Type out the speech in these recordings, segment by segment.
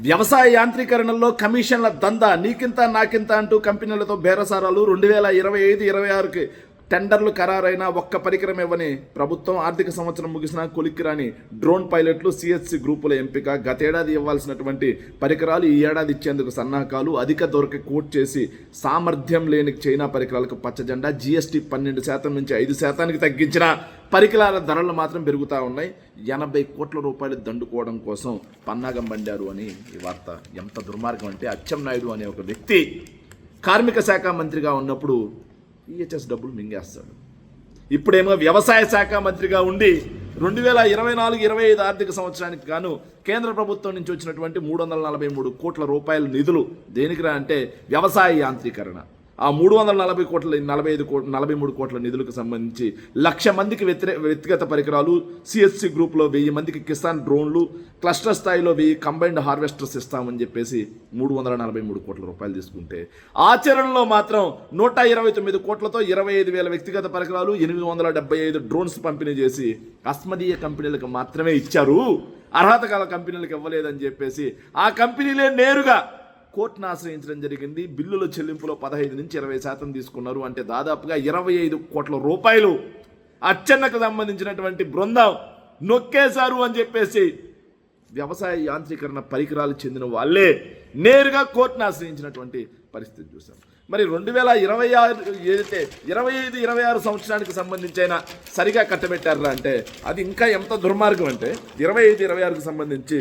వ్యవసాయ యాంత్రీకరణలో కమిషన్ల దందా నీకింత నాకింత అంటూ కంపెనీలతో బేరసారాలు 2025-26కి టెండర్లు ఖరారైన ఒక్క పరికరం ఇవ్వని ప్రభుత్వం ఆర్థిక సంవత్సరం ముగిసిన కొలిక్కిరాని డ్రోన్ పైలట్లు సిఎస్సి గ్రూపుల ఎంపిక గతేడాది ఇవ్వాల్సినటువంటి పరికరాలు ఈ ఏడాది ఇచ్చేందుకు సన్నాహకాలు అధిక ధరకు కోట్ చేసి సామర్థ్యం లేని చైనా పరికరాలకు పచ్చజెండా జీఎస్టీ 12% నుంచి 5%కి తగ్గించిన పరికరాల ధరలు మాత్రం పెరుగుతూ ఉన్నాయి. 80 కోట్ల రూపాయలు దండుకోవడం కోసం పన్నాగం పండారు అని ఈ వార్త. ఎంత దుర్మార్గం అంటే అచ్చెన్నాయుడు అనే ఒక వ్యక్తి కార్మిక శాఖ మంత్రిగా ఉన్నప్పుడు ఈహెచ్ఎస్ డబ్బులు మింగేస్తాడు. ఇప్పుడేమో వ్యవసాయ శాఖ మంత్రిగా ఉండి 2024-25 ఆర్థిక సంవత్సరానికి గాను కేంద్ర ప్రభుత్వం నుంచి వచ్చినటువంటి 343 కోట్ల రూపాయల నిధులు దేనికిరా అంటే వ్యవసాయ యాంత్రీకరణ. ఆ 43 కోట్ల నిధులకు సంబంధించి 1,00,000 మందికి వ్యక్తిగత పరికరాలు, సిఎస్సి గ్రూప్లో 1000 మందికి కిసాన్ డ్రోన్లు, క్లస్టర్ స్థాయిలో 1000 కంబైన్డ్ హార్వెస్టర్స్ ఇస్తామని చెప్పేసి 343 కోట్ల రూపాయలు తీసుకుంటే ఆచరణలో మాత్రం 129 కోట్లతో 25,000 వ్యక్తిగత పరికరాలు, 875 డ్రోన్స్ పంపిణీ చేసి అస్మదీయ కంపెనీలకు మాత్రమే ఇచ్చారు, అర్హత గల కంపెనీలకు ఇవ్వలేదని చెప్పేసి ఆ కంపెనీలే నేరుగా కోర్టును ఆశ్రయించడం జరిగింది. బిల్లుల చెల్లింపులో 15 నుంచి 20% తీసుకున్నారు. అంటే దాదాపుగా 25 కోట్ల రూపాయలు అచ్చెన్నకు సంబంధించినటువంటి బృందం నొక్కేశారు అని చెప్పేసి వ్యవసాయ యాంత్రీకరణ పరికరాలు చెందిన వాళ్ళే నేరుగా కోర్టును ఆశ్రయించినటువంటి పరిస్థితి చూసాం. మరి 2026 ఏదైతే 25-26 సంవత్సరానికి సంబంధించిన సరిగా కట్టబెట్టారా అంటే అది ఇంకా ఎంత దుర్మార్గం అంటే 25-26కి సంబంధించి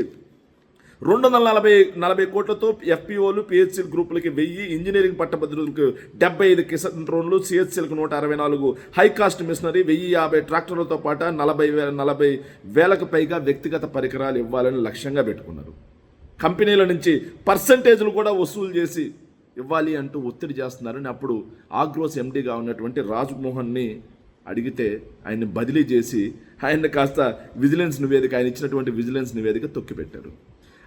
240 కోట్లతో ఎఫ్పిఓలు, పిహెచ్సి గ్రూపులకి 1000, ఇంజనీరింగ్ పట్టభద్రులకు 75 కిసాన్ డ్రోన్లు, సిహెచ్సిలకు 164 హై కాస్ట్ మిషనరీ, 1050 ట్రాక్టర్లతో పాటు 40,000కు పైగా వ్యక్తిగత పరికరాలు ఇవ్వాలని లక్ష్యంగా పెట్టుకున్నారు. కంపెనీల నుంచి పర్సంటేజ్లు కూడా వసూలు చేసి ఇవ్వాలి అంటూ ఒత్తిడి చేస్తున్నారని అప్పుడు ఆగ్రోస్ ఎండీగా ఉన్నటువంటి రాజ్మోహన్ని అడిగితే ఆయన్ని బదిలీ చేసి ఆయన్ని కాస్త విజిలెన్స్ నివేదిక, ఆయన ఇచ్చినటువంటి విజిలెన్స్ నివేదిక తొక్కిపెట్టారు.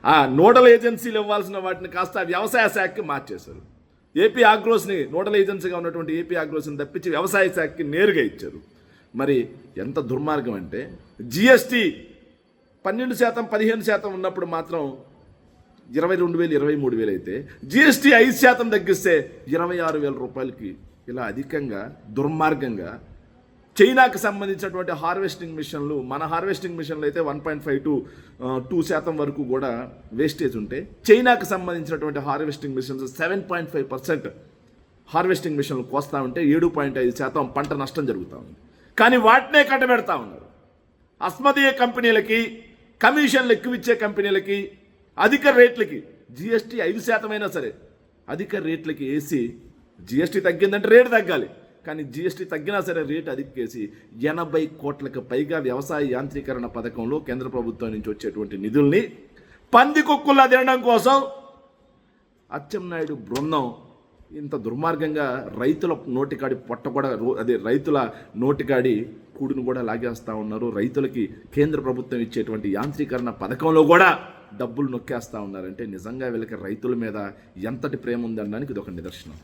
ఆ నోడల్ ఏజెన్సీలు ఇవ్వాల్సిన వాటిని కాస్త వ్యవసాయ శాఖకి మార్చేశారు. ఏపీ ఆగ్రోస్ని నోడల్ ఏజెన్సీగా ఉన్నటువంటి ఏపీ ఆగ్రోస్ని తప్పించి వ్యవసాయ శాఖకి నేరుగా ఇచ్చారు. మరి ఎంత దుర్మార్గం అంటే జిఎస్టీ 12%, 15% ఉన్నప్పుడు మాత్రం 22,000, 23,000 అయితే జిఎస్టీ 5% తగ్గిస్తే 26,000 రూపాయలకి ఇలా అధికంగా దుర్మార్గంగా చైనాకు సంబంధించినటువంటి హార్వెస్టింగ్ మిషన్లు, మన హార్వెస్టింగ్ మిషన్లు అయితే 1.5 to 2% వరకు కూడా వేస్టేజ్ ఉంటే చైనాకు సంబంధించినటువంటి హార్వెస్టింగ్ మిషన్స్ 7.5% హార్వెస్టింగ్ మిషన్లు కోస్తా ఉంటే 7.5% పంట నష్టం జరుగుతూ ఉంది. కానీ వాటినే కట్టబెడతా ఉన్నారు. అస్మదీయ కంపెనీలకి, కమిషన్లు ఎక్కువ ఇచ్చే కంపెనీలకి, అధిక రేట్లకి జిఎస్టీ 5% అయినా సరే అధిక రేట్లకి వేసి జిఎస్టీ తగ్గిందంటే రేటు తగ్గాలి, కానీ జిఎస్టీ తగ్గినా సరే రేటు అధికేసి 80 కోట్లకు పైగా వ్యవసాయ యాంత్రీకరణ పథకంలో కేంద్ర ప్రభుత్వం నుంచి వచ్చేటువంటి నిధుల్ని పందికొక్కుల్లా తినడం కోసం అచ్చెన్నాయుడు బృందం ఇంత దుర్మార్గంగా రైతుల నోటికాడి పొట్ట కూడా రైతుల నోటికాడి కూడును కూడా లాగేస్తూ ఉన్నారు. రైతులకి కేంద్ర ప్రభుత్వం ఇచ్చేటువంటి యాంత్రీకరణ పథకంలో కూడా డబ్బులు నొక్కేస్తూ ఉన్నారంటే నిజంగా వీళ్ళకి రైతుల మీద ఎంతటి ప్రేమ ఉందనడానికి ఇది ఒక నిదర్శనం.